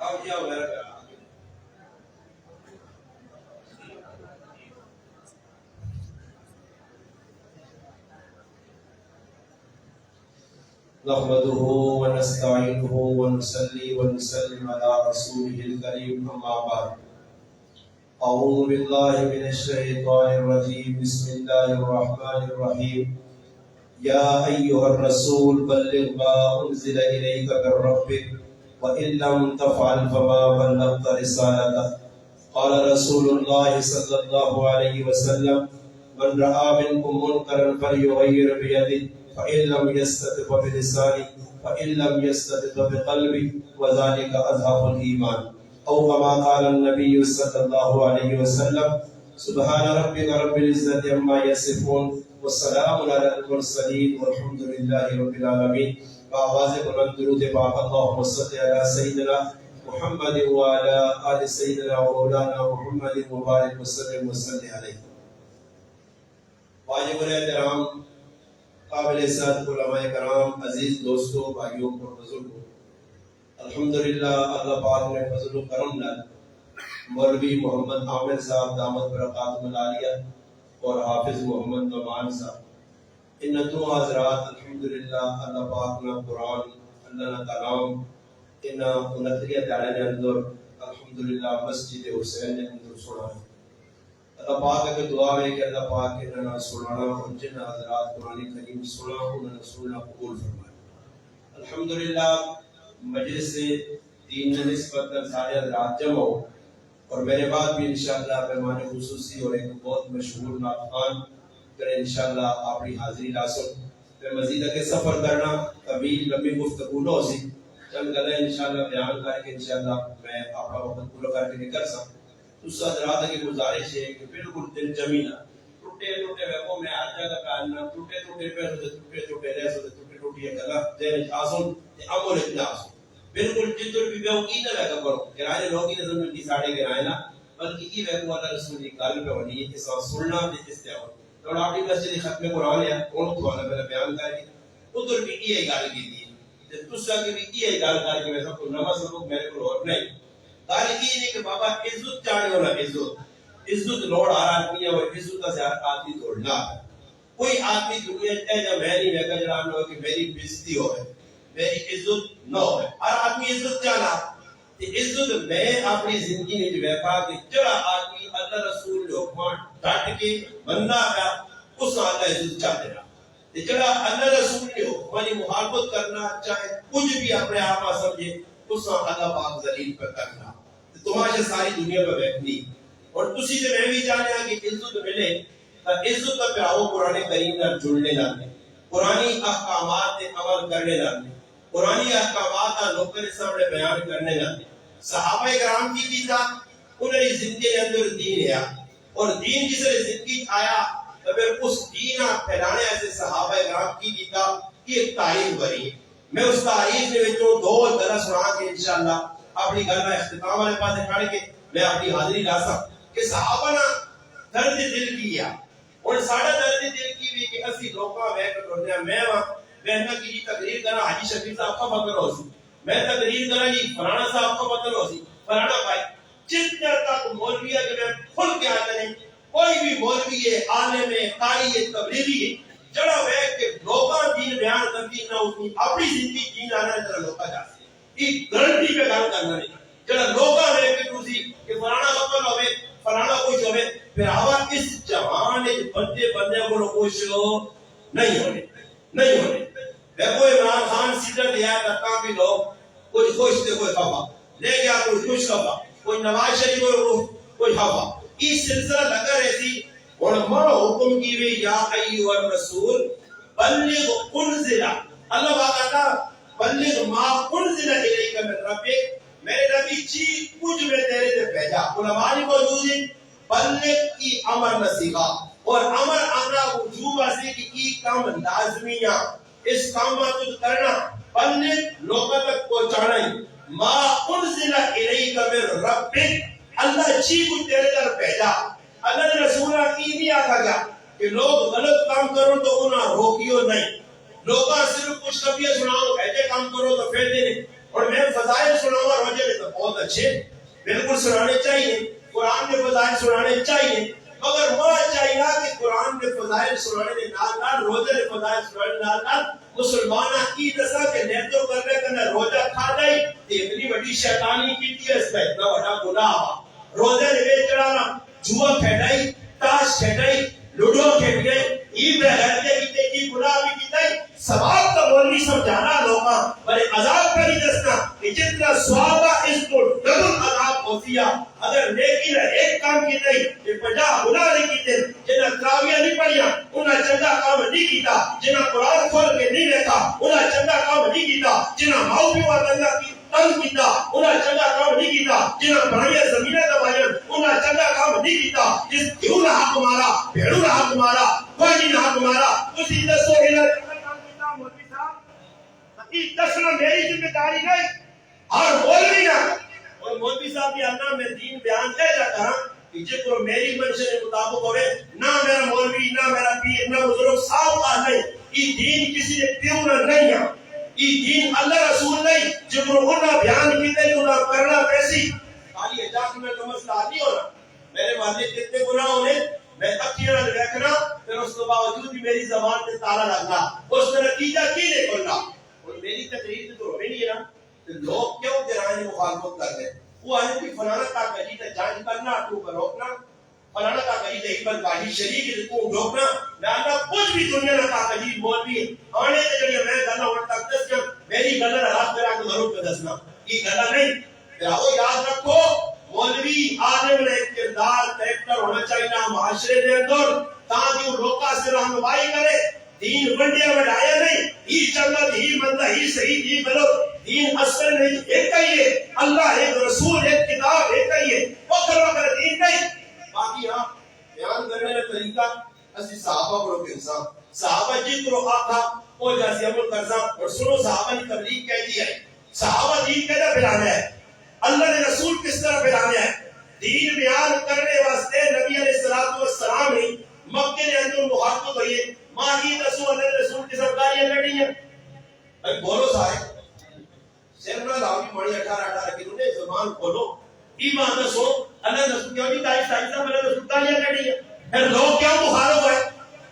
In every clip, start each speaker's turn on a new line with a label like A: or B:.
A: اب جاؤ میرا کیا نحمده ونستعينه ونصلي ونسلم على رسوله الكريم أما بعد أعوذ بالله من الشيطان الرجيم بسم الله الرحمن الرحيم يا أيها الرسول بلغ ما أنزل إليك من ربك وإن لم تفعل فما بلغت رسالته قال رسول الله صلى الله عليه وسلم من رأى منكم منكرا فليغير بيده فإن لم يستطع فبلسانه فإن لم يستطع فبقلبه وذلك أضعف الإيمان أو كما قال النبي صلى الله عليه وسلم سبحان ربك رب العزة عما يصفون والسلام على المرسلين والحمد لله رب العالمين. بآواز بلند درود پاک اللهم صل على سيدنا محمد وعلى آل سيدنا ومولانا محمد مبارک وسلم وسلم علیہ. واجب الاحترام قابل عزت علماء کرام، عزیز دوستوں، بھائیوں اور بزرگوں، الحمدللہ اللہ پاک نے فضل و کرم نال مولوی محمد عامر صاحب دامت برکاتہم العالیہ اور حافظ محمد نعمان صاحب ان دو حضرات الحمدللہ اللہ پاک نے قرآن اللہ نے کلام ان 29 دہاڑے کے اندر الحمدللہ مسجد حسین کے اندر سنا ہے. اللہ پاک کے دعا ہے کہ اللہ پاک انہاں سنانا اور جن حضرات قرآن کریم سنا انہاں نے سننا قبول فرمائے. الحمدللہ مجلس دین نے نسبت سارے حضرات جمع ہو اور میرے بعد بھی انشاءاللہ مہمان خصوصی اور ایک بہت مشہور نعت خوان کریں انشاءاللہ اپنی حاضری لاسن میں مزید کے سفر کرنا طویل لمبی گفتگو نہ ہو سی چند گلیں انشاءاللہ بیان کر کے انشاءاللہ میں آپ کا وقت پورا کر کے نکل سکوں. اس حضرات کی گزارش ہے کہ بالکل دل جمینا ٹوٹے ٹوٹے ویکو میں آج جگہ کہنا ٹوٹے ٹوٹے پہ ٹوٹے ٹوٹے رہ سو ٹوٹے ٹوٹے یہ گلا دین آسن تے امول اتنا آسن بالکل جتر بھی بیوقی نہ ویکا کرو کرائے لوگی نظر ملتی ساڑھے کرائے نا بلکہ یہ ویکو اللہ رسول کی قلب پہ ہونی ہے کہ سننا تے استعمال تو آپ کی مسجد ختم قرآن ہے کون تو والا پہلے بیان کر کے ادھر بھی یہ گل کی تھی دوسرا کہ بھی یہ گل کر کے ویسا کوئی نواں سبق میرے کو اور نہیں. گل یہ نہیں کہ بابا عزت چاہنے والا عزت لوڑ آ رہا آدمی ہے اور عزت کا زیادہ آدمی توڑنا ہے. کوئی آدمی دنیا ہے جب میں نہیں ویکا جناب لوگ کہ میری بےزتی ہوئے میری عزت نہ ہوئے. ہر آدمی عزت چاہنا عزت میں اپنی زندگی میں جو ویکا کہ جڑا آدمی اللہ رسول جو حکمان ڈٹ کے بندہ ہے اس اللہ عزت چاہتے رہا. جڑا اللہ رسول کے حکمانی محبت کرنا چاہے کچھ بھی اپنے آپ میں سمجھے اس اللہ پاک ذلیل پر کرنا تمہارے ساری دنیا پر بیٹھنی اور تسی سے میں بھی جانے کہ عزت ملے تو عزت کا پیاو قرآن کریم نہ جڑنے لگے قرآنی احکامات عمل کرنے لگے قرآنی احکامات لوگوں کے سامنے بیان کرنے لگے. صحابہ کرام کی بھی تھا انہوں نے زندگی کے اندر دین ہے اور دین جس نے زندگی آیا تو پھر اس دین پھیلانے ایسے صحابہ کرام کی دیتا کی ایک تعریف بری. میں اس تعریف میں دو درس سنا کے انشاءاللہ اپنی گل میں اختتام والے پاس کھڑ کے میں اپنی حاضری لا سکتا کہ صحابہ نے درد دل کیا اور ساڑھا درد دل کی بھی کہ اسی لوگاں میں کٹھوڑنے میں بہنہ کی جی تقریر کرنا حاجی شفیع صاحب کا فکر ہو سی میں تقریر کرنا جی فلانا صاحب کا فکر ہو سی فلانا بھائی جتنا تک مولوی ہے کہ میں کھل کے آتا نہیں کوئی بھی مولوی ہے عالم ہے قاری ہے تبلیغی ہے جڑا ہے کہ لوگاں دین بیان کرتی نہ اپنی اپنی زندگی دین آنا ہے جڑا لوگاں جاتے ایک گرنٹی پہ گل کرنا نہیں جڑا لوگاں ہے کہ تسی کہ فلانا خبر ہوئے فلانا کچھ ہوئے پھر آوا اس جوان ایک بندے کو کچھ نہیں ہونے دیکھو عمران خان سیدھا دیا تکا بھی لوگ کوئی خوش تھے کوئی خفا لے گیا کوئی خوش خفا کوئی نواز شریف کوئی خفا اس سلسلہ لگا رہتی اور ہمارا حکم کی ہوئی یا ایوہ الرسول بلغ انزل اللہ باقاعدہ بلغ ما انزل الیک من ربک میرے نبی چی کچھ میں تیرے سے بھیجا علماء نے موجود ہیں بلغ کی امر نصیحہ اور امر امرا وجوب سے کہ کی کام لازمیہ اس کام کو کرنا بلغ لوگوں تک پہنچانا ما انزل الیک من ربک اللہ چی کچھ تیرے در بھیجا. اللہ نے رسولہ کی نہیں آتا گیا کہ لوگ غلط کام کرو تو انہاں روکیو نہیں لوگاں صرف کچھ کبھی سناؤ ایسے کام کرو تو پھر دینے اور میں فضائل سناؤں روجے میں تو بہت اچھے، بالکل سنانے چاہیے، قرآن کے فضائل سنانے چاہیے، مگر ماں چاہیے کہ قرآن کے فضائل سنانے کے نال نال روزے کے فضائل سنانے کے نال نال مسلمانہ کی دسا کہ نیتوں کرنے کا روزہ کھا جائے اتنی بڑی شیطانی کی تھی، اس کا اتنا بڑا گناہ روزے لے چڑھانا، جوا کھیلائی، تاش کھیلائی، لوڈو کھیل گئے، عید رہتے کی گناہ بھی کی گئی، ثواب کا بولنی سمجھانا لوگا بڑے عذاب کا نہیں دسنا کہ جتنا ثواب ہے اس کو ڈبل عذاب ہوتی ہے۔ اگر نیکی نے ایک کام کی نہیں کہ 50 گناہ نہیں کیتے، جنہاں تراویح نہیں پڑھیا انہاں چنگا کام نہیں کیتا، جنہاں قرآن کھول کے نہیں دیکھا انہاں چنگا کام نہیں کیتا، جنہاں ماؤ پیو تنگا کی تنگ کیتا انہاں چنگا کام نہیں کیتا، جنہاں بڑھیا زمینیں دبائیں انہاں چنگا کام نہیں کیتا، جس کیوں نہ حق مارا بھیڑو نہ حق مارا کوئی نہ حق مارا، اسی دسو انہاں مولوی صاحب یہ دسنا میری ذمہ داری نہیں، اور مولوی نہ اور مولوی صاحب یہ اللہ میں دین بیان دے جاتا ہوں کہ جس کو میری منشا کے مطابق ہوئے نہ میرا مولوی نہ میرا پیر نہ بزرگ صاحب کا نہیں، یہ دین کسی نے پیوں نہ نہیں ہے، یہ دین اللہ رسول نہیں جو انہوں بیان کی تے انہوں کرنا پیسی خالی اجاز میں تو مسئلہ نہیں ہونا۔ میرے والد کتنے گناہ ہونے میں اکیرا دیکھنا پھر اس کے باوجود بھی میری زبان پہ تالا لگنا، اس کا نتیجہ کی نکلنا، اور میری تقریر تو ہمیں نہیں ہے نا کہ لوگ کیوں جرائم مخالفت کرتے ہیں، وہ آنے کی فلانا کا قریب جانچ کرنا تو کا روکنا، فلانا کا قریب ایبل باہی شریک کو روکنا، لانا کچھ بھی دنیا نہ کا قریب مولوی آنے کے لیے میں گلہ اور تک دس جب میری گلہ راست پر آکے ضرور پہ دسنا یہ گلہ نہیں، پھر آؤ یاد رکھو مولوی آدم نے ایک کردار کریکٹر ہونا چاہیے نا معاشرے دے اندر تاکہ وہ لوکا سے رہنمائی کرے، دین ونڈیا بڑھایا نہیں، ہی چنگا ہی مندہ ہی صحیح ہی غلط، دین اصل نہیں ایک ہی ہے، اللہ ایک رسول ایک کتاب ایک ہی ہے، وقر وقر دین نہیں۔ باقی ہاں بیان کرنے کا طریقہ اسی صحابہ کو انسان صحابہ جس طرح آتا وہ جیسے عمل کرنا، اور سنو صحابہ نے تبلیغ کہہ دی ہے، صحابہ دین کہنا پھیلانا ہے، اللہ نے رسول کس طرح پھیلانا ہے، دین بیان کرنے واسطے نبی علیہ السلام نے مکے کے اندر محبت ہوئی ہے، ماہی رسول اللہ رسول کی سرکاریاں لڑی ہیں، اب بولو صاحب سیرنا لاؤ کی مڑی 18 کلو نے زبان کھولو ایمان دسو اللہ رسول کیوں نہیں تائی صاحب اللہ رسول کاریاں لڑی ہیں، پھر لوگ کیا مخالف ہوئے،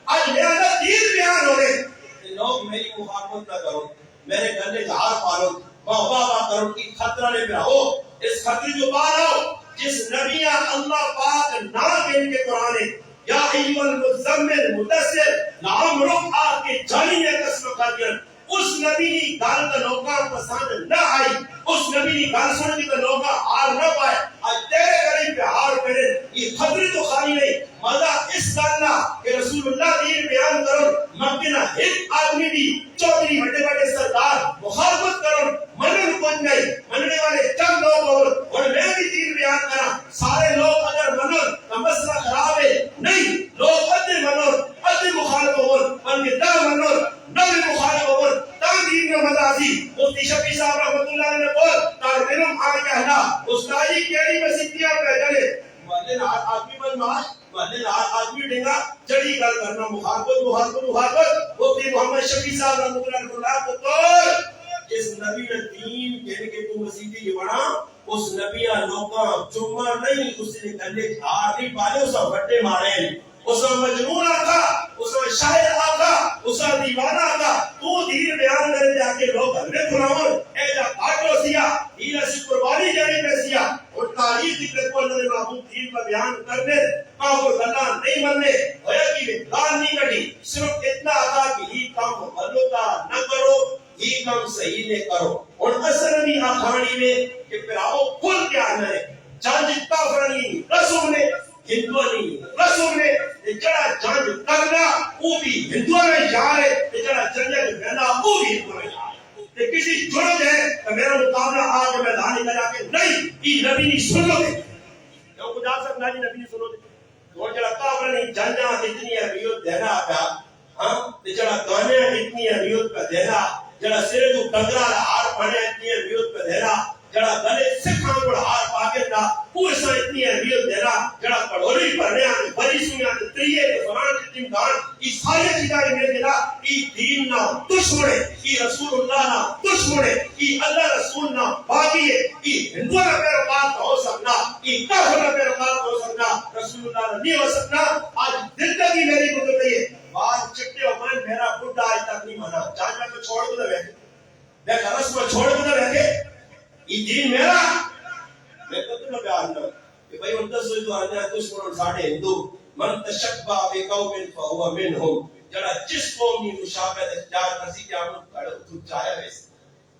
A: آج میرا دین بیان ہو رہے لوگ میری مخالفت نہ کرو، میرے گھر جہار پالو واہ کرو کی خطرہ لے پھراؤ، اس خطرے جو پار آؤ جس نبی اللہ پاک نام ان کے قرآن ہے یا ایوہ المزمل مدثر لعمرک آپ کے جانی میں قسم کھا اس نبی نے گال کا لوگاں پسند نہ آئی، اس نبی نے گال سن کی لوگاں ہار نہ پائے، آج تیرے قریب پہ ہار کرے، یہ خطری تو خالی نہیں، مزہ اس کرنا کہ رسول اللہ دین بیان کرو مکینہ ایک آدمی بھی چودری بڑے بڑے سردار مخالفت کرو منن کن نہیں، مننے والے چند لوگ اور میں بھی دین بیان کرا، سارے لوگ اگر منن تو مسئلہ خراب ہے، نہیں لوگ ادھر منن ادھر مخالف ہو بلکہ دا منن نبی مخالف ہو دین میں مدازی مفتی شفیع صاحب رحمت اللہ علیہ نے بول طالب علم آنے کہنا استادی کیڑی مسیحیاں پہ جلے والے آدمی بدماش والے آدمی ڈنگا چڑی گل کرنا مخالفت مفتی محمد شفیع صاحب رحمت اللہ کو تو جس نبی نے دین کہنے کے تو مسیحی کی بڑا اس نبی لوگاں چمہ نہیں اس نے گلے ہار نہیں پالے اس بٹے مارے اس میں مجنون آقا اس میں شاعر آقا اس میں دیوانہ آقا تو دین بیان کرے جا کے لوگ ہمیں کھلاؤں اے جا کاٹو سیا دین ایسی قربانی جانی میں سیا اور تاریخ ذکر کو اللہ نے محبوب دین کا بیان کرنے کافر اللہ نہیں مننے ہویا کی گان نہیں کٹی صرف اتنا آقا کہ ہی کام غلطا نہ کرو ہی کام صحیح نے کرو اور اثر بھی آخانی میں کہ پھر آؤ کل کیا ہے چاند کافرانی رسول نے ہندوانی رسول نے جڑا جانج کرنا وہ بھی ہندوان میں جا رہے جڑا جنجل بہنا وہ بھی ہندوان میں جا رہے کسی جڑت ہے کہ میرا مقابلہ آج میدانی میں جا کے نہیں یہ نبی نہیں سنو دے جو کچھ آپ سب نبی نہیں سنو دے وہ جڑا کافر نہیں جنجا اتنی اہمیت دینا آتا جڑا گانے اتنی اہمیت پہ دینا جڑا سرے تو ڈنگرا ہار پڑے اتنی اہمیت پہ دینا جڑا گلے سکھاں کو ہار پاکے دا وہ اس اتنی اہمیت دینا جڑا کڑوری پڑھنے آنے بری سنیا تریے کے فران کے امکان یہ سارے چیزیں میں دینا یہ دین نہ دشمنے یہ رسول اللہ نہ دشمنے یہ اللہ رسول نہ باقی ہے یہ ہندوانہ پہ نال نہیں ہو سکتا. آج زندگی میری گزر گئی ہے, بال چٹے ہو گئے, میرا بڈھا آج تک نہیں مانا. جان میں تو چھوڑ کے بیٹھے, دیکھ رسم چھوڑ کے بیٹھے, یہ دین میرا. میں تو تمہیں بیان نہ کہ بھائی ان دسو جو آنے دشمن ساڑھے ہندو من تشبہ بقوم فہو منہم, جڑا جس قوم کی مشابہت اختیار کرسی کہ ہم کھڑے تو چاہے ویسے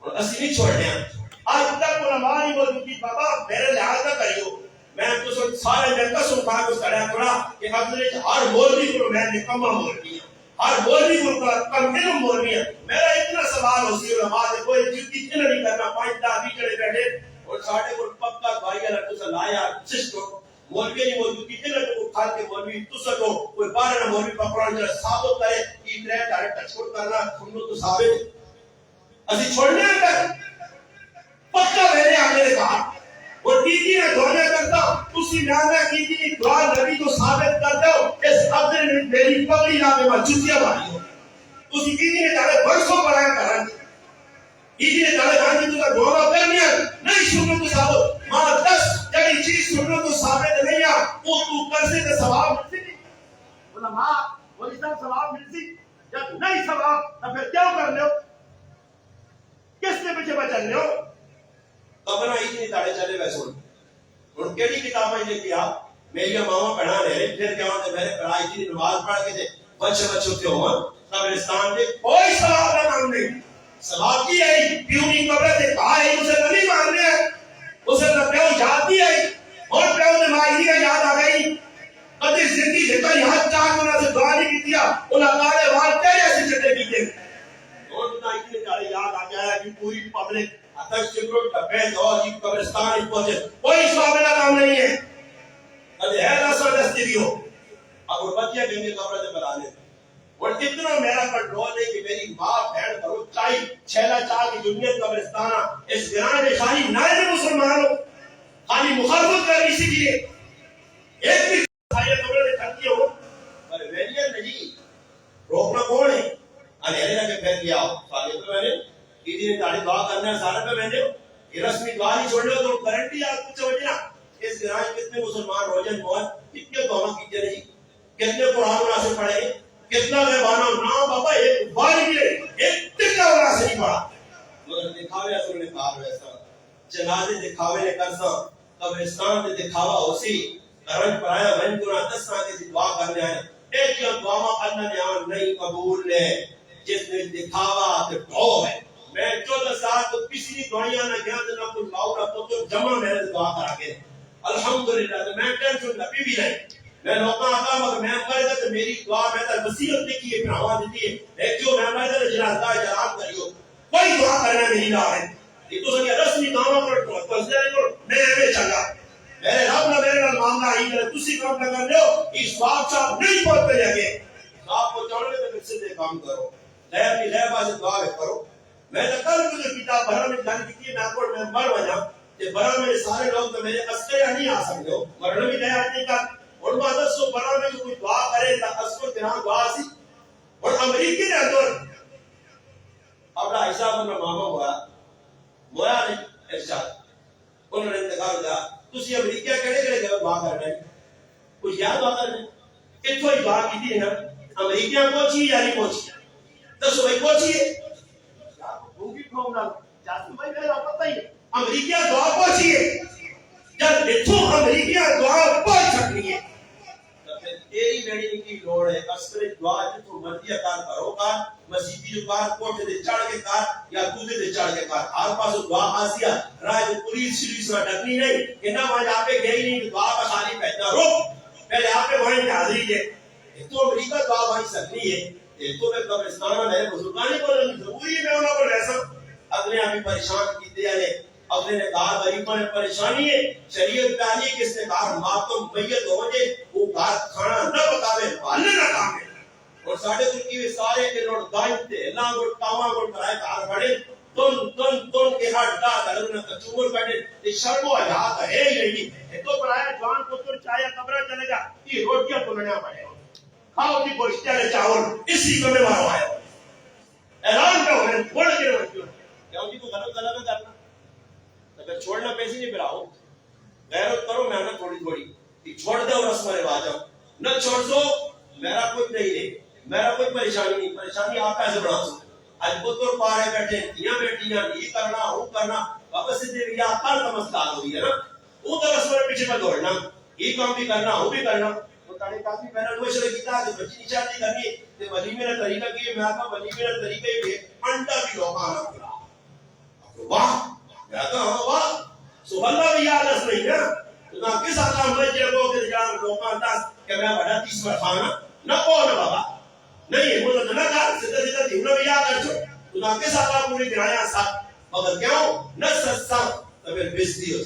A: اور اسی نہیں چھوڑنے ہیں. آج تک علماء نہیں بولتی کہ بابا میرے لحاظ نہ کریو, میں تو سارے میں قسم کھا کے کھڑا پڑا کہ حضرت ہر مولوی کو میں نکما مولوی ہوں, ہر مولوی کو کم علم مولوی ہے. میرا اتنا سوال ہو سی علماء سے کوئی جدی کیوں نہیں کرنا, 5 دہائی چڑے بیٹھے اور ساڑھے کو پکا بھائی اللہ تو سے لایا سسٹو مولوی نہیں مولوی کی دل کو کھا کے مولوی تو سکو کوئی بارہ نہ مولوی پکڑا جڑا ثابت کرے کہ اتنے ڈائریکٹ چھوڑ کرنا تم لوگ تو ثابت اسی چھوڑنے کر پکا میرے آگے نے کہا وہ دیدی نے دعا کرتا اسی نانا کی دی دعا نبی کو ثابت کر دو اس عبد نے میری پگڑی نامے میں جوتیاں ماری ہو اسی دیدی نے جانے برسوں پڑھایا کرا دیدی نے جانے گاندھی تو کا دعا کرنی ہے نہیں سنو تو ثابت ماں 10 جڑی چیز سنو تو ثابت نہیں ہے وہ تو کر سے تے ثواب مل سی علماء وہ اس ثواب مل سی جب نہیں ثواب تو پھر کیا کر لو کس نے پیچھے بچن لو قبر ہی نہیں تاڑے چلے ویسے ان کیڑی کتابیں لکھی آپ میری ماما پڑھا رہے پھر کیا ہوتے میرے پڑھائی کی نماز پڑھ کے تھے بچے ہوتے ہو قبرستان میں کوئی ثواب نہ کام نہیں ثواب کی ہے پیونی قبر سے کہا ہے اسے نہیں ماننے ہیں اسے نہ پیو جاتی ہے اور پیو نے مائی کا یاد آ گئی کدی زندگی سے کئی ہاتھ چاہ انہوں سے دعا نہیں کی دیا انہوں نے وہاں تیرے سے چٹے کی دے اور بتائی کہ تارے یاد آ گیا کہ پوری پبلک اتک سکرو ٹپے دو جی قبرستان ہی پہنچے کوئی ثوابنا کام نہیں ہے ادھے ہے ناسا دستی دیو اب وہ بچیا گنگے قبر سے بلانے اور اتنا میرا کنٹرول ہے کہ میری ماں بہن کرو چاہی چھیلا چاہ کی دنیا قبرستانہ اس گران میں خالی نائب مسلمانوں خالی مخالفت کر اسی لیے ایک بھی خالی قبر سے کھتی ہو پر ویلیئر نہیں روکنا کون ہے انہیرے لگے پھر کیا ہو خالی تو میں نے کیدی نے تاڑی دعا کرنا ہے سارے پہ میں نے یہ رسمی دعا نہیں چھوڑ لے تو کرنٹی آپ کچھ سمجھے نا اس گران کتنے مسلمان روجن موت کتنے دعا کیجئے نہیں کتنے قرآن مناسب پڑھے کتنا غیبانہ نا بابا ایک بار بھی ایک ٹکا مناسب نہیں پڑھا مگر دکھاوے اصل نے کہا ویسا جنازے دکھاوے نے کرسا قبرستان نے دکھاوا اسی کرنٹ پڑھایا من کو دسنا کسی دعا کرنے آئے ایک یا دعا اللہ نے آن نہیں قبول لے جس نے دکھاوا تے ڈھو ہے میں 14 سال تو کسی دعائیاں نہ گیا تو نہ کوئی باؤ نہ پتر جمع میں نے دعا کرا کے الحمدللہ تو میں ٹینشن نبی بھی نہیں میں لوگاں آقا مگر میں کرے تو میری دعا میں تو وصیت نہیں کی ہے پھر ہوا دیتی ہے ایک جو میں تو جنازہ جلال کریو کوئی دعا کرنا نہیں لا ہے یہ تو سنیا رسمی دعوا کرو تو نہیں کرو میں ایویں چنگا میرے رب نے میرے نال معاملہ ہی کرے تسی کام نہ کر لو اس بات صاحب نہیں پہنچتے جاگے آپ کو چڑھنے تو مجھ سے کام کرو غیر کی غیر بات دعا کرو میں نے کل مجھے کتاب بھرا میں جان کی میں کو میں مر وجا کہ بھرا میں سارے لوگ تو میرے اسکے نہیں آ سکتے ہو مرنے بھی نہیں آتے کا اور مدد سو بھرا میں کوئی دعا کرے تا اسکو تیرا دعا سی اور امریکی نے اندر اپنا حساب میں ماما ہوا مویا نے ارشاد انہوں نے انتقال کیا تسی امریکہ کڑے کڑے گئے دعا کر رہے کچھ یاد آتا ہے کتوں ہی دعا کی تھی نا امریکہ پہنچی یا نہیں پہنچی دسو بھائی پہنچی ہے امریکہ دعا پہنچی ہے جب اتھوں امریکہ دعا پہنچ سکتی ہے تیری میری کی لوڑ ہے اصل دعا جتوں مرضی کار کرو کار مسیحی جو کار کوٹے دے چڑھ کے کار یا دوسرے دے چڑھ کے کار ہر پاس دعا آسیا راج پولیس سیریز میں ڈرنی نہیں کہ نہ وہاں آپ پہ گئی نہیں دعا کا خالی پہنا روک پہلے آپ پہ وہیں حاضری ہے تو امریکہ دعا بھائی سکتی ہے تو میں قبرستان میں بزرگانی کو ضروری میں انہوں کو ایسا اگلے ابھی پریشان کی دیا نے اگلے نے کہا غریبوں نے پریشانی ہے شریعت پہ آئی کس نے کہا ماتم میت ہو جائے وہ گھر کھانا نہ پکاوے پالنے نہ کام ہے اور ساڑھے ترکی میں سارے کے لوگ دائم تھے لاں گوڑ کاواں گوڑ کرائے کار بڑے تن کے ہاتھ ڈا دلوں نے کچور بیٹھے یہ شرم و حیات ہے ہی نہیں تو بڑھایا جوان پتر چاہیا قبرہ چلے گا یہ روٹیاں تو نیا پڑے کھاؤ کی گوشت والے چاول اسی کو میں مارو آیا اعلان کا ہونے بڑھ کے روٹیوں کیا جی کو غلط غلط کرنا اگر چھوڑنا پیسے نہیں پھر آؤ غیرت کرو محنت تھوڑی تھوڑی چھوڑ دے اور رسم رواج نہ چھوڑ دو میرا کچھ نہیں ہے، میرا کوئی پریشانی نہیں، پریشانی آپ پیسے بنا سکتے اج پتر پارے بیٹھے تیاں بیٹیاں یہ کرنا وہ کرنا بابا سیدھے بھی آپ کل کا مسئلہ ہو گیا نا، وہ تو رسم پیچھے پر دوڑنا یہ کام بھی کرنا وہ بھی کرنا تو تانے کافی پہلا مشورہ کیتا کہ بچی کی شادی کرنی تے ولیمے کا طریقہ کی میں کہا ولیمے کا طریقہ یہ انڈا بھی لوگ آنا پڑا واہ میں کہا ہاں واہ سبحان اللہ بھی یاد اس نہیں نا تو نہ کس آتا مسجد کو کہ جان لوگ آتا کہ میں بڑا 30 بار کھانا نہ کو نہ بابا نہیں وہ تو نہ کہا سیدھا سیدھا دیونا بھی یاد کر چھو تو نہ کس آتا پوری گرایا ساتھ مگر کیوں نہ سستا تو پھر بیستی ہو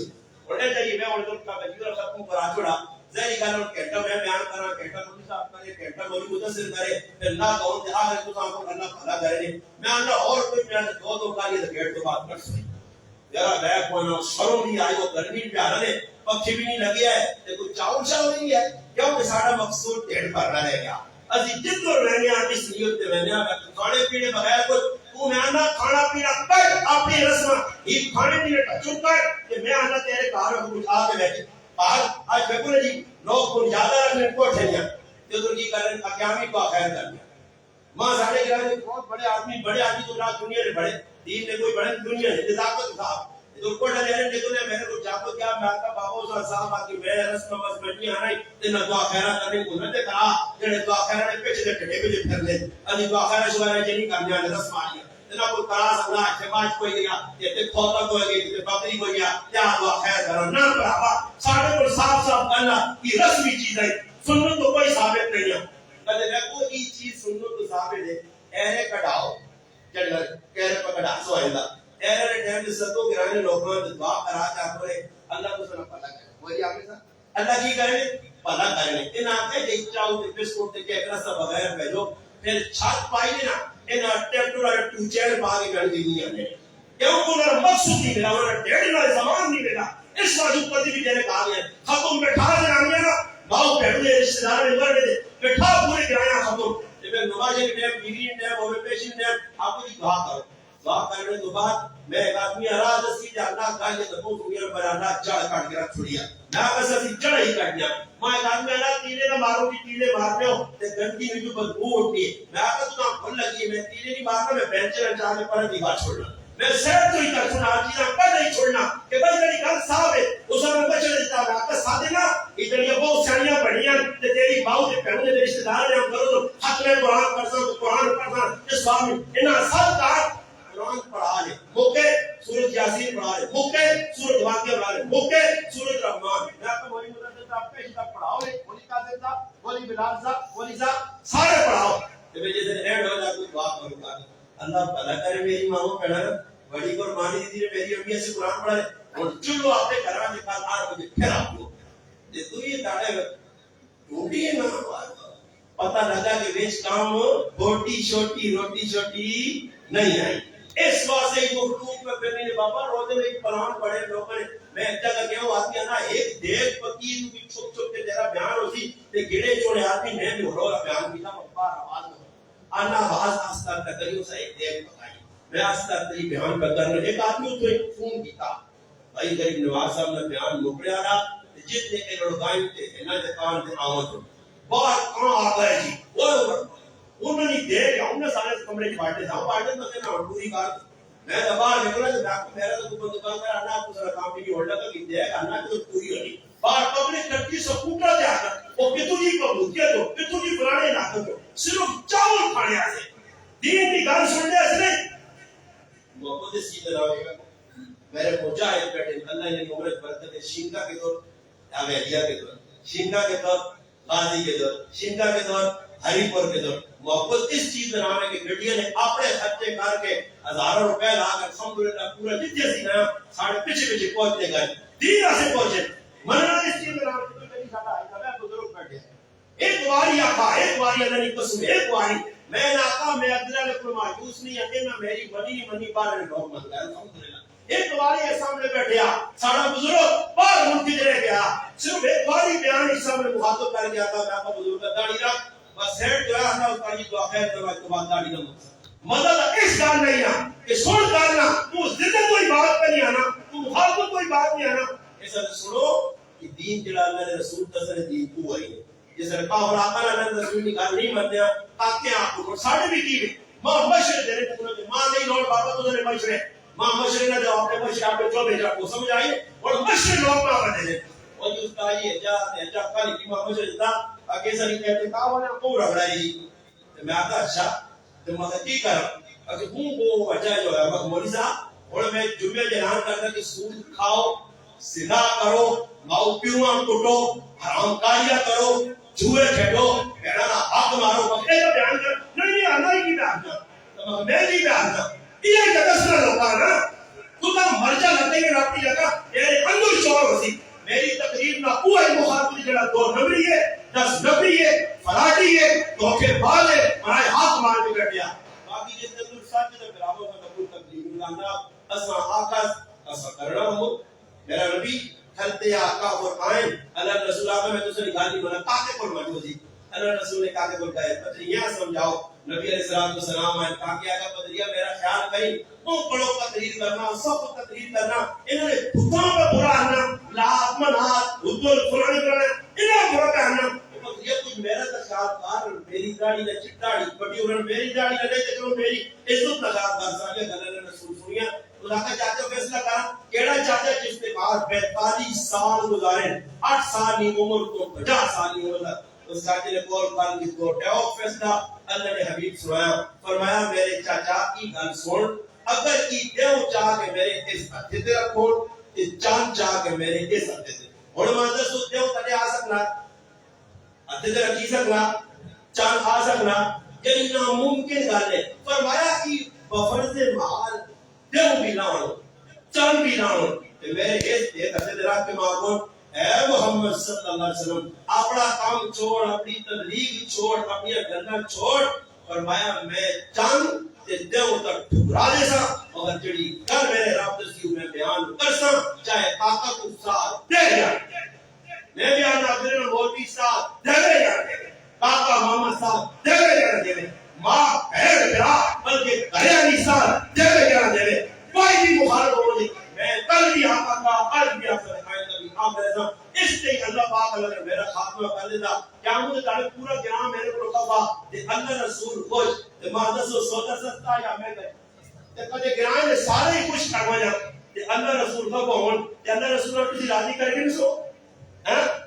A: انہیں چاہیے میں ان کا وجیر ختم کرا چھوڑا ذہنی کارن کہتا میں بیان کرا کہتا مجھے صاحب کرے کہتا مجھے متصل کرے پھر نہ کہوں کہ آخر تو آپ کو اللہ بھلا کرے میں اللہ اور کوئی میں دو کا یہ گیٹ تو بات کر سکتی ذرا بیک ہونا شرم نہیں آئی وہ گرمی بھی آ رہا ہے پکھی بھی نہیں لگی ہے تے کوئی چاول شاول نہیں ہے کیوں کہ سارا مقصود ڈیڑھ پر رہ گیا اسی جتنے رہنے آتی اس نیت تے رہنے آ کھانے پینے بغیر کوئی تو میں آنا کھانا پینا کر اپنی رسم یہ کھانے پینے کا چپ کر کہ میں آنا تیرے گھر میں کچھ آ کے بیٹھے آج دیکھو نا جی لوگ کو زیادہ رکھنے کو ٹھہریا جو تو کی کریں اقیامی کو خیر کر دیا ماں سارے گھر میں بہت بڑے آدمی تو رات دنیا میں بڑے دین میں کوئی بڑے دنیا ہے نزاکت صاحب تو کو ڈالے ہیں دیکھو نے میرے کو جاپو کیا میں کا بابا صاحب آ کے میں رسم بس بیٹھی آنا تے نہ دعا خیرہ کرنے کو نہ تے کہا جڑے دعا خیرہ نے پیچھے ٹھڈے پہ پھر لے ادی دعا خیرہ شوارے جنی کرنے والے رسم آ گیا تے کوئی کرا سکنا احتماج کوئی گیا تے کھوتا کوئی گیا تے بکری کوئی گیا کیا دعا خیر کرو نہ بڑھاوا ساڈے کو صاف صاف کہنا یہ رسمی چیز ہے سنت تو کوئی ثابت نہیں ہے کدے میں کوئی چیز سنت تو ثابت ہے ایرے کڈاؤ جڑا کہہ پر کڈا سو آئندا ایرے ٹائم سے سدو گرانے لوگوں نے دعا کرا جا کرے اللہ کو سنا پتہ کرے وہی آپ نے اللہ کی کرے پتہ کرے ان آپ کے چاو تے بسکٹ تے کیک رسا بغیر بھیجو پھر چھت پائی نا ان ٹیمپورل ٹو چیل باغ کر دی نہیں کیوں کو نہ مقصود نہیں میرا اور ڈیڑھ نہ زمان نہیں میرا اس واجب پر بھی تیرے کہا گیا ختم بٹھا دے آنے نا باو پہلے رشتہ دار نے مر دے بٹھا پورے گرایا ختم جب نماز کے ٹائم ڈگری ٹائم اور پیشن ٹائم آپ کی دعا کرو دعا کرنے کے بعد میں ایک آدمی اراد سی کہ اللہ کا یہ تو دنیا پر اللہ جڑ کاٹ کے رکھ چھڑیا میں بس اسی جڑ ہی کاٹ دیا میں ایک آدمی اللہ تیلے نہ مارو کہ تیلے مارنے ہو تے گندگی میں جو بدبو اٹھتی ہے میں آقا تو نہ کھل لگی میں تیلے نہیں مارنا میں بینچ چاہ کے پر دیوار چھوڑنا میں سیٹ تو ہی کر سنا چیزاں پر نہیں چھوڑنا کہ بھائی میری گل صاحب ہے اس میں بچے دیتا ہے آقا ساتھ دینا ادھر یہ بہت ساریاں بڑھیاں تے تیری باؤ تے پہنوں دے رشتہ دار نے ہم کرو تو حق میں قرآن پڑھتا تو قرآن پڑھتا اس سوال میں انہاں سب کا قرآن پڑھا لے موقع سورۃ یاسین پڑھا لے موقع سورۃ واقعہ پڑھا لے موقع سورۃ رحمان میں آپ کو وہی مدد دیتا آپ پیش تک پڑھاؤ لے ولی قادر صاحب ولی بلال صاحب ولی صاحب سارے پڑھاؤ کہ میں جیسے اینڈ ہو جائے کوئی دعا کروں گا اللہ بھلا کرے میری ماں کو پڑھا بڑی قربانی دی نے میری امی سے قرآن پڑھا لے اور چلو آپ نے گھر میں کل 8 بجے پھر آپ کو یہ تو یہ داڑے ڈھونڈی ہے نا پتہ لگا کہ ویچ کام بوٹی چھوٹی روٹی چھوٹی نہیں آئی اس واسطے ہی مخلوق میں پھر میرے بابا روزے میں ایک قرآن پڑھے لوگوں نے میں ایک جگہ گیا ہوں آدمی نا ایک دیکھ فقیر بھی چھپ چھپ کے تیرا بیان ہوتی تے گڑے چوڑے آدمی میں بھی ہو رہا بیان کیتا مقبار آواز میں آنا آواز آستہ تکری اسے ایک دیکھ بتائی میں آستہ تکری بیان پر کرنے ایک آدمی تو ایک فون کیتا بھائی غریب نواز صاحب نے بیان مکڑے آ رہا جتنے کے لڑگائیں تھے انہاں دے کان تے آمد باہر کہاں آ گئے جی انہوں نے دیکھ انہوں نے سارے کمرے کی باتیں تھا باتیں تو کہنا پوری بات میں باہر نکلا تو میں کو میرا تو دکان کر انا کو سارا کام بھی ہولڈ کر کے دے انا تو پوری ہونی باہر پبلک کرتی سکوٹر دے آ او کتنی پبلک کے تو کتنی پرانے نہ تو صرف چاول کھانے آتے دین کی گل سن لے اسے محمد سید راوی میرے مجاہد بیٹھے اللہ نے عمرت برکت شینگا کے دور اویلیہ کے دور شینگا کے دور غازی کے دور شینگا کے دور ہری پور کے دور محبت اس چیز میں نام ہے کہ گڈیا نے اپنے خرچے کر کے ہزاروں روپے لا کر الحمدللہ پورا جتنے سی نا ساڑھے پیچھے پیچھے پہنچنے گئے دین سے پہنچے مننا اس چیز میں نام ہے کہ ساڈا آئی تھا بزرگ بیٹھے ایک واری آقا ایک واری اللہ نے قسم ایک واری میں نہ آقا میں عبداللہ نے کوئی مایوس نہیں ہے نہ میری بنی منی بار نے لوگ من گئے الحمدللہ ایک واری سامنے بیٹھیا ساڑھا بزرگ بار ملکی جرے گیا صرف ایک واری بیان اس سامنے مخاطب کر گیا تھا میں آقا بزرگ کا داڑی رکھ بس سیٹ جو ہے ہمیں اس کا یہ دعا خیر کروا کے بعد داڑی نہ مطلب اس گال نہیں ہے کہ سن گالنا تو ذکر کوئی بات کا نہیں آنا تو مخاطب کوئی بات نہیں آنا ایسا سنو کہ دین جڑا اللہ نے رسول تصر دین کو آئی ہے جس نے کہا اور آقا نے رسول کی گل نہیں منیا تاکہ آپ کو ساڈے بھی کی ماں مشر دے رہے ماں نہیں لوڑ بابا تو نے مشر ماں مشر نہ جو اپنے مشر آپ جو بھیجا کو سمجھ آئی اور مشر لوگ نہ بنے اور جو کا یہ جا کل کی ماں مشر دا اگے ساری کہتے کہا وہ کو رڑائی میں آتا اچھا تو میں کی کر اگر ہوں کو وجہ جو ہے مولوی صاحب اور میں جمعے اعلان کرتا کہ سود کھاؤ زنا کرو ماؤ پیواں ٹوٹو حرام کاریاں کرو جوئے کھیلو میرا حق مارو بکرے کا بیان کر نہیں آنا ہی کی بیان کر میں نہیں بیان کر یہ جگہ لوگا نا تو مرجع لگنے کے رابطی جگہ میرے اندر شور ہوتی میری تقریر نہ کوئی مخاطب جڑا 2 نمبری ہے 10 نمبری ہے فراڈی ہے دھوکے باز ہے ہمارے ہاتھ مار کے کر دیا باقی جس اندر ساتھ کے برابر کا قبول تقریر لانا اسا آقا اسا کرنا ہو میرا نبی کھلتے آقا اور آئیں اللہ رسول آقا میں دوسری گالی بنا کاتے پر موجودی اللہ رسول نے کاتے پر کہے پتریاں سمجھاؤ نبی علیہ السلام آئیں کاکے آقا پتریاں میرا خیال کریں وہ پڑھو تقریر کرنا سب تقریر کرنا انہوں نے بھتوں پر برا آنا لات منات حدود فلانی کرنا انہوں نے برا کہنا یہ کچھ میرا تخیار میری داڑھی نہ چٹاڑی بڑی انہوں نے میری داڑھی نہ لے تکرو میری عزت نخیار کر ساکے اللہ رسول سنیا خدا کا چاہتے ہو فیصلہ کرا کیڑا چاہتے جس کے بعد 42 سال گزارے 8 سال کی عمر کو 50 سال کی عمر اس چاچے نے قول قال کی کوٹ ہے اور فیصلہ اللہ نے حبیب سنایا فرمایا میرے چاچا کی گل سن اگر کی دیو چاہ کے میرے اس ہتھے تے رکھو تے چاند چاہ کے میرے اس ہتھے تے ہن میں دسو دیو تے آ سکنا ہتھے تے رکھی سکنا چاند آ سکنا یہ ناممکن گل ہے فرمایا کہ بفرض محال دیو بھی لاؤ چاند بھی لاؤ تے میرے اس تے ہتھے تے رکھ کے مانگو اے محمد صلی اللہ علیہ وسلم اپنا کام چھوڑ اپنی تبلیغ چھوڑ اپنی گندہ چھوڑ فرمایا میں چاند تے دیو تک ٹھکرا دے سا مگر جڑی گل میرے رب دسی میں بیان کر سا چاہے آقا کو ساتھ دے جا میں بیان نہ کرے مولوی صاحب دے جا آقا محمد صاحب دے جا ماں بہن برا بلکہ گھریانی صاحب دے جا کوئی بھی مخالف ہو نہیں میں کل بھی آقا کا آج بھی آپ سے اس لیے اللہ پاک اللہ نے میرا خاتمہ کر دیتا کیا مجھے تعلق پورا گرام میرے کو کفا کہ اللہ رسول خوش کہ مادس و سودا سستا یا میں گئے کہ کدے گرام نے سارے ہی خوش کروایا کہ اللہ رسول کا ہون کہ اللہ رسول کسی راضی کر کے نہیں سو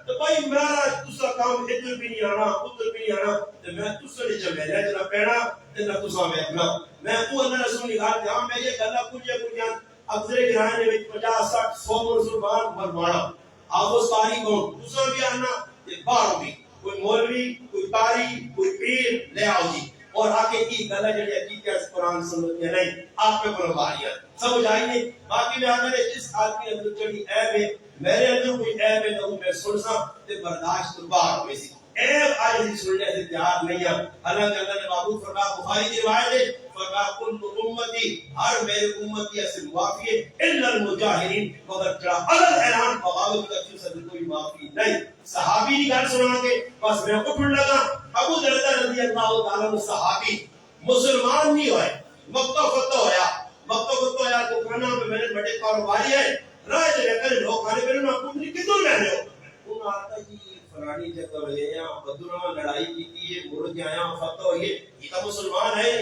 A: تو بھائی میرا تسا کام ادھر بھی نہیں آنا ادھر بھی نہیں آنا تو میں تسا نے جب میرا جنا پینا تے نہ تسا میں اپنا میں تو اللہ رسول نے کہا کہ ہاں میں یہ گلا کلیاں افضل گرام نے 50 60 100 مسلمان مروانا آپ اس قاری کو دوسرا بھی آنا یہ باہر بھی کوئی مولوی کوئی قاری کوئی پیر لے آؤ جی اور آگے کی گلا جڑی حقیقت قرآن سنت میں نہیں آپ پہ بڑا باری ہے سمجھ آئیے باقی میں آگے جس آدمی اندر جڑی عیب ہے میرے اندر کوئی عیب ہے تو میں سن سا تے برداشت باہر ہوئی سی عیب آج ہی سننے سے تیار نہیں ہے حالانکہ اللہ نے بابو فرمایا بخاری کی روایت ہے فرمایا کل امتی ہر میرے امتی سے معافی ہے الا المجاہرین مگر جڑا الگ اعلان بغاوت کا چیز سے کوئی معافی نہیں صحابی کی گل سنا کے بس میں اٹھن لگا ابو دردہ رضی اللہ تعالی عنہ صحابی مسلمان نہیں ہوئے مکہ فتح ہویا تو کھانا میں میرے بڑے کاروباری ہیں راہ چلے کر لوگ کھانے پہ نہ اپنی کتوں رہ رہے ہو انہوں آتا جی فلانی جگہ ہوئے ہیں بدرہ لڑائی کی تھی مڑ کے آیا فتح ہوئی یہ تو مسلمان ہے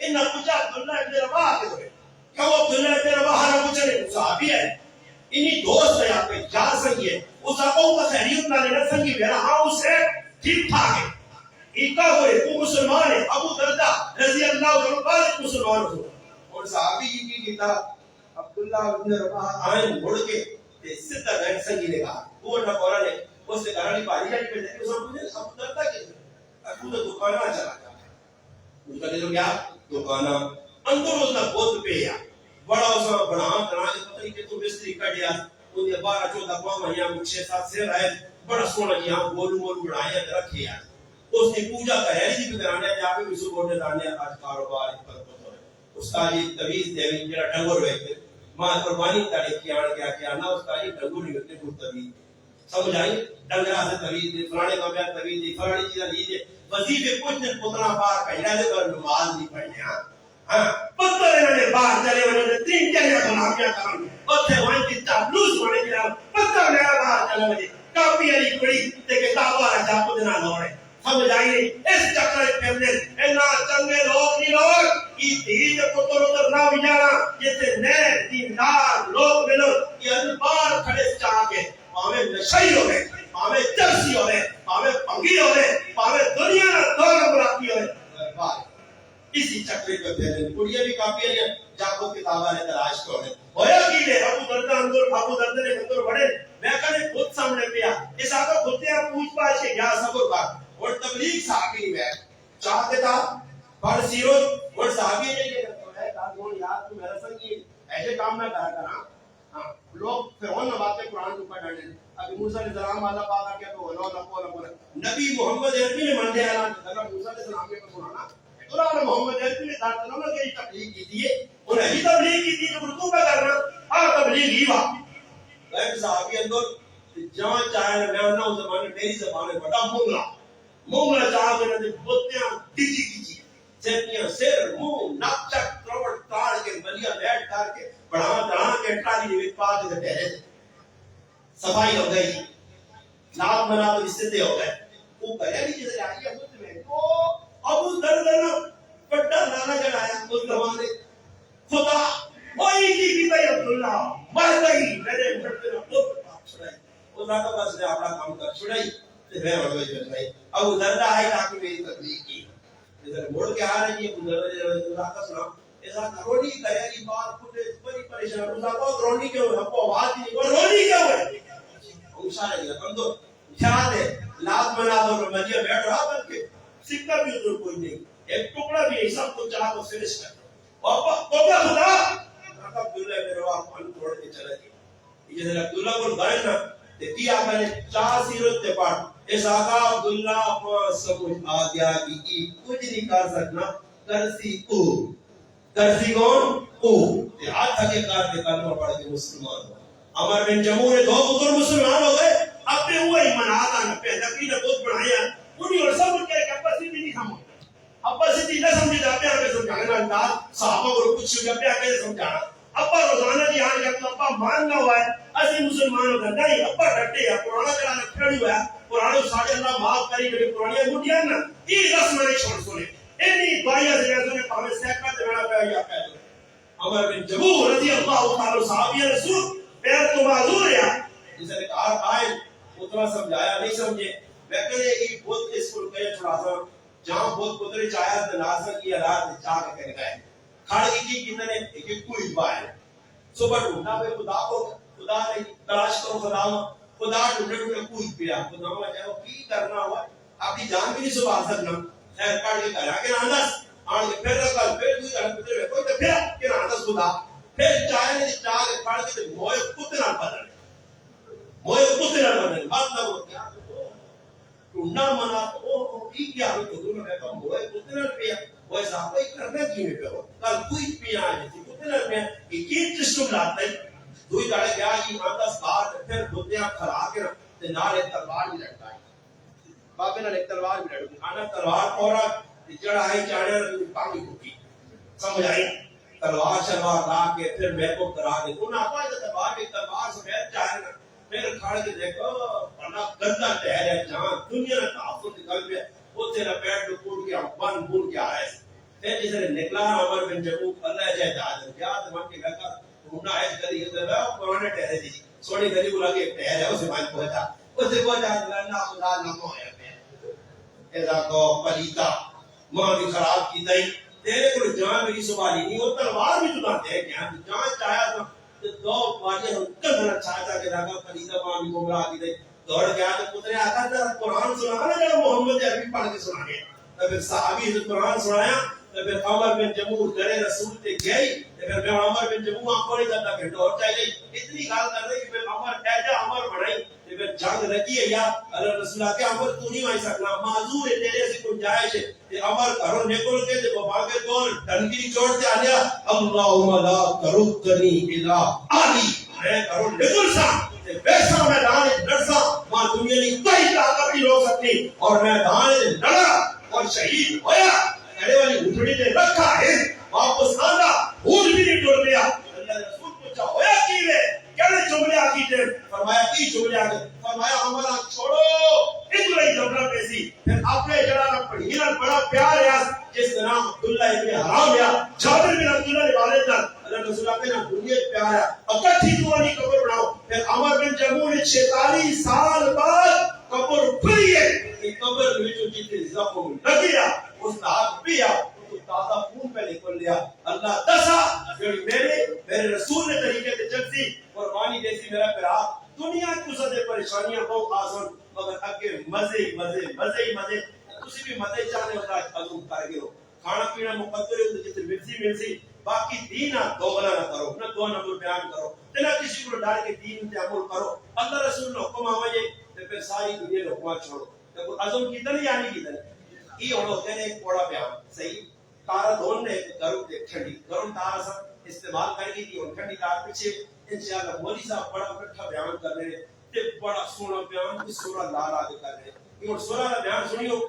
A: انہاں پوچھا عبداللہ ابن رواحہ کے ہوئے کہ وہ عبداللہ ابن رواحہ نہ پوچھنے صحابی ہے انہی دوست ہے آپ کے جا سنگی ہے اس آقا کا خیریت نہ لینا سنگی ہے ہاں اس سے ٹھیک ٹھاک ہے ایکا ہوئے وہ مسلمان ہے ابو دردہ رضی اللہ عنہ بعد مسلمان ہو اور صحابی کی کیتا عبداللہ ابن رواحہ آئیں مڑ کے سدھا گئے سنگی نے کہا وہ نہ قرآن ہے اس نے کہا نہیں پاری جانی پہ دیکھ اس نے پوچھے ابو دردہ کیسے ابو تو دکانہ چلا گیا اس کا دلو کیا دکانہ اندر اس نے بہت پہ یا بڑا اس نے بڑا تنا جو پتہ نہیں کہ تو مستری کٹیا ان نے 12 14 پاں مہیاں 6 7 سے رہے بڑا سونا جی ہاں گولو مولو بڑھائے رکھے یا اس نے پوجا کرے جی کرانے جا کے وسو بوٹے دانے آج کاروبار پر پتہ ہے استاد جی تویز دیوی جڑا ڈنگر ہوئے تھے ماں قربانی تاڑی کیا کیا نہ استاد جی ڈنگر نہیں ہوتے کو تویز سمجھ آئی ڈنگرا سے تویز دی فلانے کا بیان تویز دی فلانے چیزاں لیجیے وظیفے کچھ دن پتنا پار کہنا دے پر نماز نہیں پڑھنے ہاں پتہ انہوں نے باہر چلے انہوں نے 3 چلے غلامیاں کرن اوتھے وہاں کی چاپلوس ہونے کے پتہ میرا باہر چلے وجے کاپی علی کڑی تے کتاب والا جاپ دے نال ہونے دردا اندر ابو دردا نے اندر بڑے میں کنے خود سامنے پیا اس آقا خودتے ہیں پوچھ پاچھ کے کیا صبر کا اور تبلیغ صحابی میں چاہتے تھا پر سیرت اور صحابی نے یہ کہا ہے کہ یار تو میرا سنگ یہ ایسے کام نہ کرا کرا ہاں لوگ فرعون نے بات قرآن کے اوپر ڈالے ابھی موسیٰ علیہ السلام اللہ پاک کیا تو ولو نقول نبی محمد عربی نے مان لیا اعلان کیا موسیٰ علیہ السلام کے سنانا قرآن محمد عربی نے دار تنوں کی تبلیغ کی تھی اور ہی تبلیغ کی تھی تو اردو کا کرنا ہاں تبلیغ ہی وا غیر صحابی اندر جہاں چاہے میں نہ اس زمانے میری زبان میں بڑا مونگلا چاہ کے نہ بوتیاں ٹیچی کیچی چٹیاں سر منہ ناک چک کروڑ تاڑ کے بلیا بیٹھ کر کے بڑھا کے ٹرالی میں پا کے ٹہرے صفائی ہو گئی ناک بنا تو اس سے دے ہو گئے وہ کرے نہیں جیسے آئی ہے خود میں تو ابو دردنا پٹا لانا چڑھایا اس زمانے خدا وہی کی بھی عبداللہ مر گئی میرے گھر میں خود چھڑائی وہ لاتا بس نے اپنا کام کر چھڑائی پھر میں اور وہی چھڑائی ابو دردا آئی تاکہ میری تبلیغ کی ادھر موڑ کے آ رہی ہے ابو دردا اللہ کا سلام ایسا رونی کرے گی بات خود بڑی پریشان اللہ کو رونی کیوں ہے ہم کو آواز نہیں وہ رونی کیوں ہے اشارہ کیا ہم تو یاد ہے لاکھ منا دو مدیہ بیٹھ رہا بلکہ سکہ بھی ادھر کوئی نہیں ایک ٹکڑا بھی نہیں سب کو چاہ کو فنش کر دو خدا عبداللہ میرے واقع پن توڑ کے چلا گیا یہ جیسے عبداللہ کو گائے نا تی آقا نے چار سیرت تے پاٹ اس آقا عبداللہ اپنا سمجھ آ گیا کہ کچھ نہیں کر سکنا کرسی او کرسی کون او ہاتھ تھکے کار کے کلمہ پڑھ کے مسلمان ہو عمر بن جموع نے دو بزرگ مسلمان ہو گئے اپنے ہوئے ایمان آتا نہ پیدا کی نہ خود بڑھایا انہیں اور سب کہہ کہ ابا سیدھی نہیں سمجھ ابا سیدھی نہ سمجھے جاتے ہیں آگے سمجھانا انداز صحابہ کو کچھ جاتے ہیں آگے سمجھانا ابا روزانہ جی آنے جاتا ابا ماننا ہوا ہے ایسے مسلمان ہوتا نہیں ابا ڈٹے ہیں قرآن چلانا کھڑی ہوا ہے قرآن ساڑھے اللہ معاف کری کہ قرآن مٹھیا نا یہ رسم نہیں چھوڑ سنے انی دعائیہ سے جیسے نے پاہمیں سیکھا دینا پہ یا پہ عمر بن جموع رضی اللہ تعالی صحابی رسول پیر تو معذور ہے جسے نے کہا آئے اتنا سمجھایا نہیں سمجھے میں کہنے ایک بہت اسکول کہے چھوڑا سا جہاں بہت قدرے چاہیا تھا نازل کی اللہ چاہ کے کہنے گئے کھاڑی کی کتنے نے ایک کوئی بائے صبح ڈھونڈا پہ خدا کو خدا نے تلاش کرو خدا ڈھونڈے ڈھونڈے کوئی پیا خدا ہوا چاہے وہ کی کرنا ہوا اپنی جان بھی نہیں صبح سکنا خیر کھاڑ کے کرا کہ ناندس آن کے پھر رکھا پھر دوئی کرنے پتر کوئی تو پھر کہ ناندس خدا پھر چاہے نے چاہ کے کھاڑ کے موئے کتنا بدلے موئے کتنا بدلے مطلب وہ کیا ڈھونڈا منا تو کی کیا ہوئی تو دونوں کہتا ہوں موئے کتنا پیا وہ ایسا کوئی کرنے کی نہیں پہ ہو کل کوئی پیا آئے تھی کتنا پیا کہ کی چشتم لاتا ہے دوئی کھاڑے گیا یہ ناندس بار پھر دھوتیاں کھرا کے رکھتے نال ایک تلوار بھی لڑتا ہے باپے نال ایک تلوار بھی لڑتا ہے آنا تلوار پورا جڑا ہے چاڑے اور پانی ہوگی سمجھ آئی تلوار شلوار لا کے پھر میں کو کرا دے انہوں آتا ہے تلوار بھی تلوار سے بیت چاہے نا پھر کھاڑ کے دیکھو بڑا گندہ ٹہر ہے جہاں دنیا نے تحفظ نکل گیا وہ تیرا پیٹ میں پوٹ گیا بن بھول کے آ رہا ہے پھر جسے نکلا عمر بن جموع اللہ جائے جاہد کیا تمام کے گھر کا ڈھونڈا ہے گلی کے در پرانے ٹہرے دی سونی گلی بلا کے ٹہر ہے اسے مان پہنچا اسے پہنچا اللہ خدا نمو ہے ایسا کو پلیتا ماں بھی خراب کی دئی تیرے کو جان میری سوالی نہیں وہ تلوار بھی تو نہ دے کیا جان چاہیا تھا دو واجہ ہم کدھر چھاتا کے داگا پلیتا ماں بھی گمراہ کی دئی دوڑ گیا تو پترے آقا تیرا قرآن سنانا جب محمد عربی پڑھ کے سنا گیا تو پھر صحابی نے قرآن سنایا تو پھر عمر بن جموع درے رسول تے گئی تو پھر میں عمر بن جموع آنکھوں نہیں کرتا گھنٹہ اور چاہیے اتنی گال کر رہی کہ پھر عمر ایجا عمر بڑھائی تو پھر جنگ لگی ہے یا اللہ رسول آکے عمر تو نہیں آئی سکنا معذور ہے تیرے سے کچھ جائش ہے کہ عمر کرو نکل کے جب باغے دور ڈنگی چوڑتے آلیا اللہم لا تردنی الہ آلی میں کرو نکل سا ویسا میدان لڑسا ماں دنیا نے کوئی طاقت نہیں روک سکتی اور میدان لڑا اور شہید ہویا کہنے والی اٹھڑی نے رکھا ہے واپس آنا اٹھ بھی نہیں ٹوڑ گیا اللہ رسول پوچھا ہویا کی ہے کہنے جملے آگی تھے فرمایا کی جملے آگے فرمایا ہمارا چھوڑو اتنا ہی جملہ پیسی پھر اپنے جلانا پڑھینا بڑا پیار ہے جس کا نام عبداللہ ابن حرام ہے جابر بن عبداللہ نے والد تھا اللہ رسول اللہ کے نام دنیا پیار ہے اکٹھی دوانی قبر بناؤ پھر عمر بن جموع نے 46 سال بعد قبر کھلی ہے کہ قبر میں جو جتنے زخم لگیا اس نے ہاتھ پیا تو تازہ خون پہ نکل لیا اللہ دسا جو میرے رسول نے طریقے سے چلتی اور میرا پھرا دنیا کی سدے پریشانیاں بہت آسان مگر اگے مزے مزے مزے ہی مزے تسی بھی مزے چاہنے ہوتا عزم کر گئے ہو کھانا پینا مقدر ہے جتنے مرضی باقی دین دوغلا نہ کرو نہ دو نمبر بیان کرو نہ کسی کو ڈال کے دین پہ عمل کرو اللہ رسول نے حکم آوے تے پھر ساری دنیا نے حکم چھوڑو تے کوئی عزم کیتا نہیں یعنی کیتا نہیں یہ ہن ہوتے نے ایک بڑا بیان صحیح تارا دھون نے گرم تے ٹھنڈی گرم تارا سا استعمال کر گئی تھی اور ٹھنڈی تار پیچھے انشاءاللہ مولوی صاحب بڑا اکٹھا بیان کر رہے ہیں تے بڑا سونا بیان تے سورہ لا لا کے کر رہے ہیں یہ سورہ کا بیان سنیو